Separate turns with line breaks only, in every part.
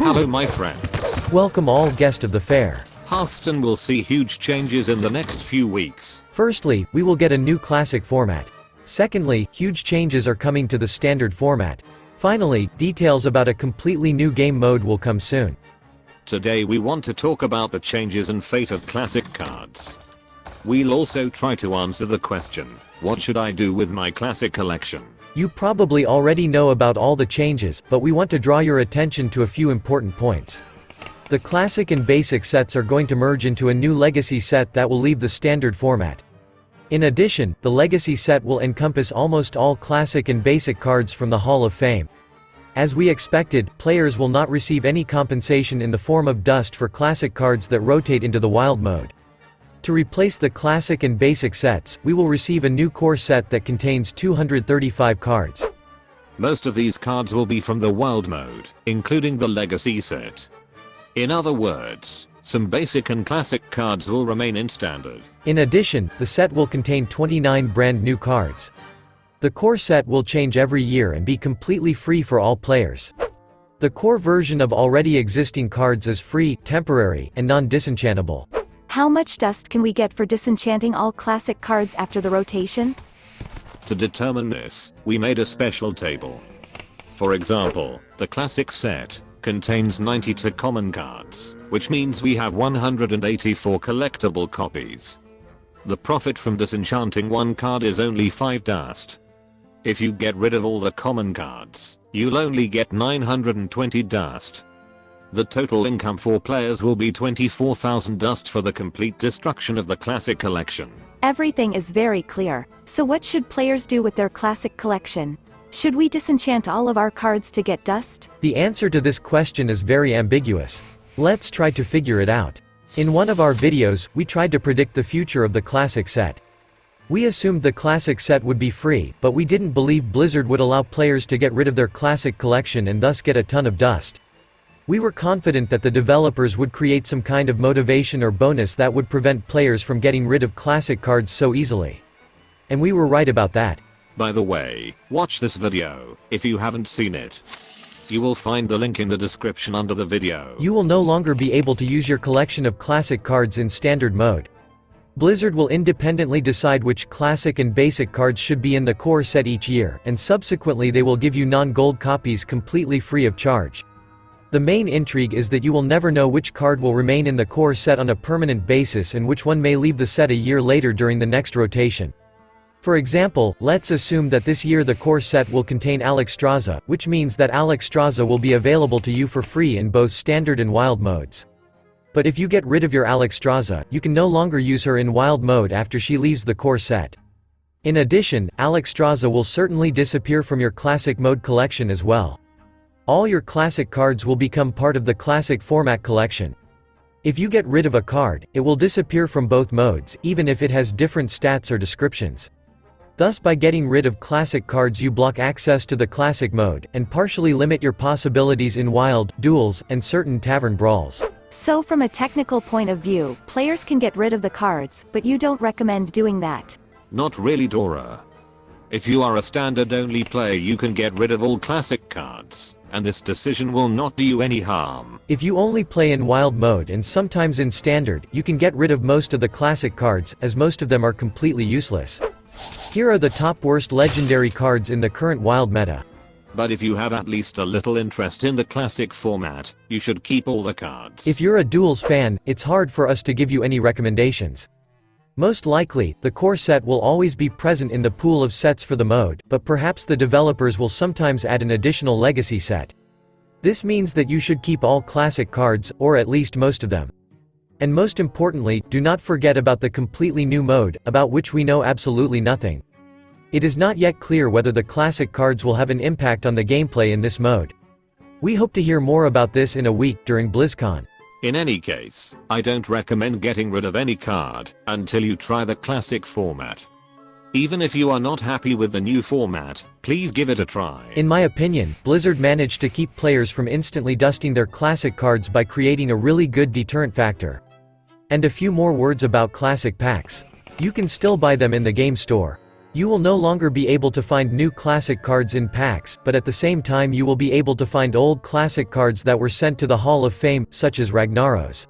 Hello my friends.
Welcome all guests of the fair.
Hearthstone will see huge changes in the next few weeks.
Firstly, we will get a new classic format. Secondly, huge changes are coming to the standard format. Finally, details about a completely new game mode will come soon.
Today we want to talk about the changes and fate of classic cards. We'll also try to answer the question, what should I do with my classic collection?
You probably already know about all the changes, but we want to draw your attention to a few important points. The classic and basic sets are going to merge into a new legacy set that will leave the standard format. In addition, the legacy set will encompass almost all classic and basic cards from the Hall of Fame. As we expected, players will not receive any compensation in the form of dust for classic cards that rotate into the wild mode. To replace the classic and basic sets, we will receive a new core set that contains 235 cards.
Most of these cards will be from the wild mode, including the legacy set. In other words, some basic and classic cards will remain in standard.
In addition, the set will contain 29 brand new cards. The core set will change every year and be completely free for all players. The core version of already existing cards is free, temporary, and non-disenchantable.
How much dust can we get for disenchanting all classic cards after the rotation?
To determine this, we made a special table. For example, the classic set contains 92 common cards, which means we have 184 collectible copies. The profit from disenchanting one card is only 5 dust. If you get rid of all the common cards, you'll only get 920 dust. The total income for players will be 24,000 dust for the complete destruction of the classic collection.
Everything is very clear. So what should players do with their classic collection? Should we disenchant all of our cards to get dust?
The answer to this question is very ambiguous. Let's try to figure it out. In one of our videos, we tried to predict the future of the classic set. We assumed the classic set would be free, but we didn't believe Blizzard would allow players to get rid of their classic collection and thus get a ton of dust. We were confident that the developers would create some kind of motivation or bonus that would prevent players from getting rid of classic cards so easily. And we were right about that.
By the way, watch this video, if you haven't seen it. You will find the link in the description under the video.
You will no longer be able to use your collection of classic cards in standard mode. Blizzard will independently decide which classic and basic cards should be in the core set each year, and subsequently they will give you non-gold copies completely free of charge. The main intrigue is that you will never know which card will remain in the core set on a permanent basis and which one may leave the set a year later during the next rotation. For example, let's assume that this year the core set will contain Alexstrasza, which means that Alexstrasza will be available to you for free in both standard and wild modes. But if you get rid of your Alexstrasza, you can no longer use her in wild mode after she leaves the core set. In addition, Alexstrasza will certainly disappear from your classic mode collection as well. All your classic cards will become part of the classic format collection. If you get rid of a card, it will disappear from both modes, even if it has different stats or descriptions. Thus, by getting rid of classic cards you block access to the classic mode, and partially limit your possibilities in wild, duels, and certain tavern brawls.
So from a technical point of view, players can get rid of the cards, but you don't recommend doing that.
Not really, Dora. If you are a standard-only player you can get rid of all classic cards, and this decision will not do you any harm.
If you only play in wild mode and sometimes in standard, you can get rid of most of the classic cards, as most of them are completely useless. Here are the top worst legendary cards in the current wild meta.
But if you have at least a little interest in the classic format, you should keep all the cards.
If you're a Duels fan, it's hard for us to give you any recommendations. Most likely, the core set will always be present in the pool of sets for the mode, but perhaps the developers will sometimes add an additional legacy set. This means that you should keep all classic cards, or at least most of them. And most importantly, do not forget about the completely new mode, about which we know absolutely nothing. It is not yet clear whether the classic cards will have an impact on the gameplay in this mode. We hope to hear more about this in a week during BlizzCon.
In any case, I don't recommend getting rid of any card until you try the classic format. Even if you are not happy with the new format, please give it a try.
In my opinion, Blizzard managed to keep players from instantly dusting their classic cards by creating a really good deterrent factor. And a few more words about classic packs. You can still buy them in the game store. You will no longer be able to find new classic cards in packs, but at the same time you will be able to find old classic cards that were sent to the Hall of Fame, such as Ragnaros.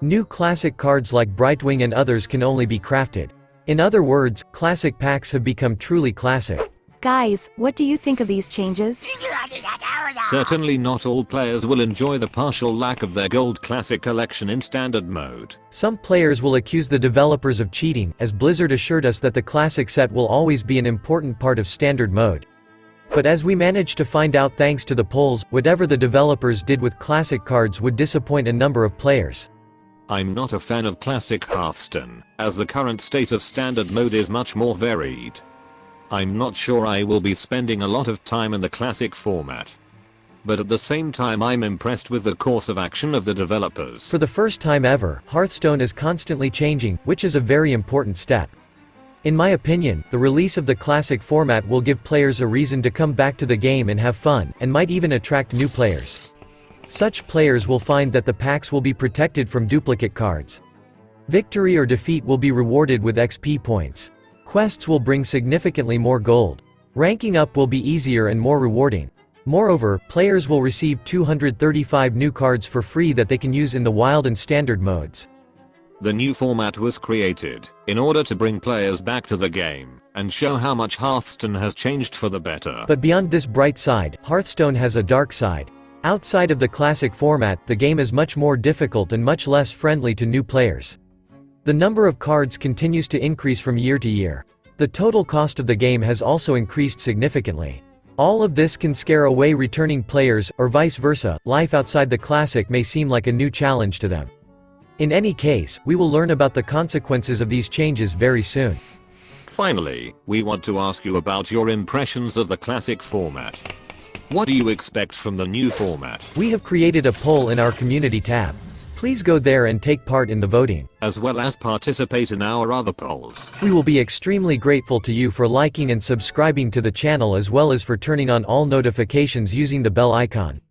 New classic cards like Brightwing and others can only be crafted. In other words, classic packs have become truly classic.
Guys, what do you think of these changes?
Certainly not all players will enjoy the partial lack of their gold classic collection in standard mode.
Some players will accuse the developers of cheating, as Blizzard assured us that the classic set will always be an important part of standard mode. But as we managed to find out thanks to the polls, whatever the developers did with classic cards would disappoint a number of players.
I'm not a fan of classic Hearthstone, as the current state of standard mode is much more varied. I'm not sure I will be spending a lot of time in the classic format. But at the same time I'm impressed with the course of action of the developers.
For the first time ever, Hearthstone is constantly changing, which is a very important step. In my opinion, the release of the classic format will give players a reason to come back to the game and have fun, and might even attract new players. Such players will find that the packs will be protected from duplicate cards. Victory or defeat will be rewarded with XP points. Quests will bring significantly more gold. Ranking up will be easier and more rewarding. Moreover, players will receive 235 new cards for free that they can use in the wild and standard modes.
The new format was created in order to bring players back to the game and show how much Hearthstone has changed for the better.
But beyond this bright side, Hearthstone has a dark side. Outside of the classic format, the game is much more difficult and much less friendly to new players. The number of cards continues to increase from year to year. The total cost of the game has also increased significantly. All of this can scare away returning players, or vice versa. Life outside the classic may seem like a new challenge to them. In any case, we will learn about the consequences of these changes very soon.
Finally, we want to ask you about your impressions of the classic format. What do you expect from the new format?
We have created a poll in our community tab. Please go there and take part in the voting.
As well as participate in our other polls.
We will be extremely grateful to you for liking and subscribing to the channel, as well as for turning on all notifications using the bell icon.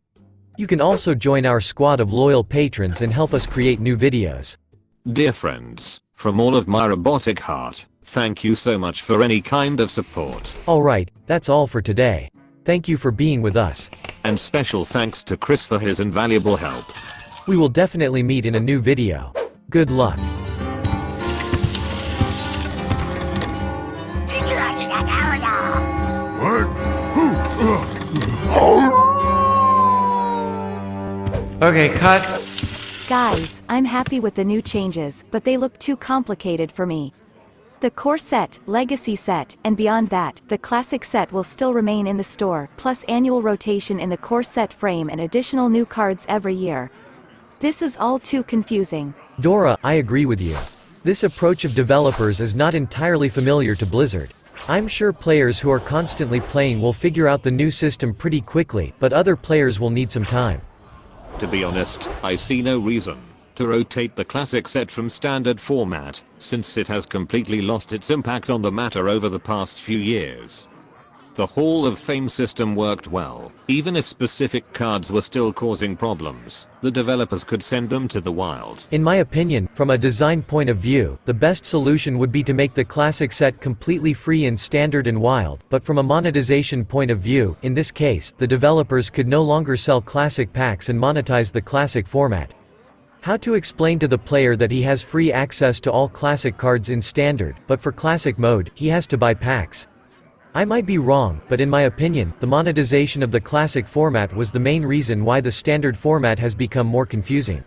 You can also join our squad of loyal patrons and help us create new videos.
Dear friends, from all of my robotic heart, thank you so much for any kind of support.
Alright, that's all for today. Thank you for being with us.
And special thanks to Chris for his invaluable help.
We will definitely meet in a new video. Good luck.
Okay, cut.
Guys, I'm happy with the new changes, but they look too complicated for me. The core set, legacy set, and beyond that, the classic set will still remain in the store, plus annual rotation in the core set frame and additional new cards every year. This is all too confusing.
Dora, I agree with you. This approach of developers is not entirely familiar to Blizzard. I'm sure players who are constantly playing will figure out the new system pretty quickly, but other players will need some time.
To be honest, I see no reason to rotate the classic set from standard format, since it has completely lost its impact on the matter over the past few years. The Hall of Fame system worked well. Even if specific cards were still causing problems, the developers could send them to the wild.
In my opinion, from a design point of view, the best solution would be to make the classic set completely free in standard and wild, but from a monetization point of view, in this case, the developers could no longer sell classic packs and monetize the classic format. How to explain to the player that he has free access to all classic cards in standard, but for classic mode, he has to buy packs? I might be wrong, but in my opinion, the monetization of the classic format was the main reason why the standard format has become more confusing.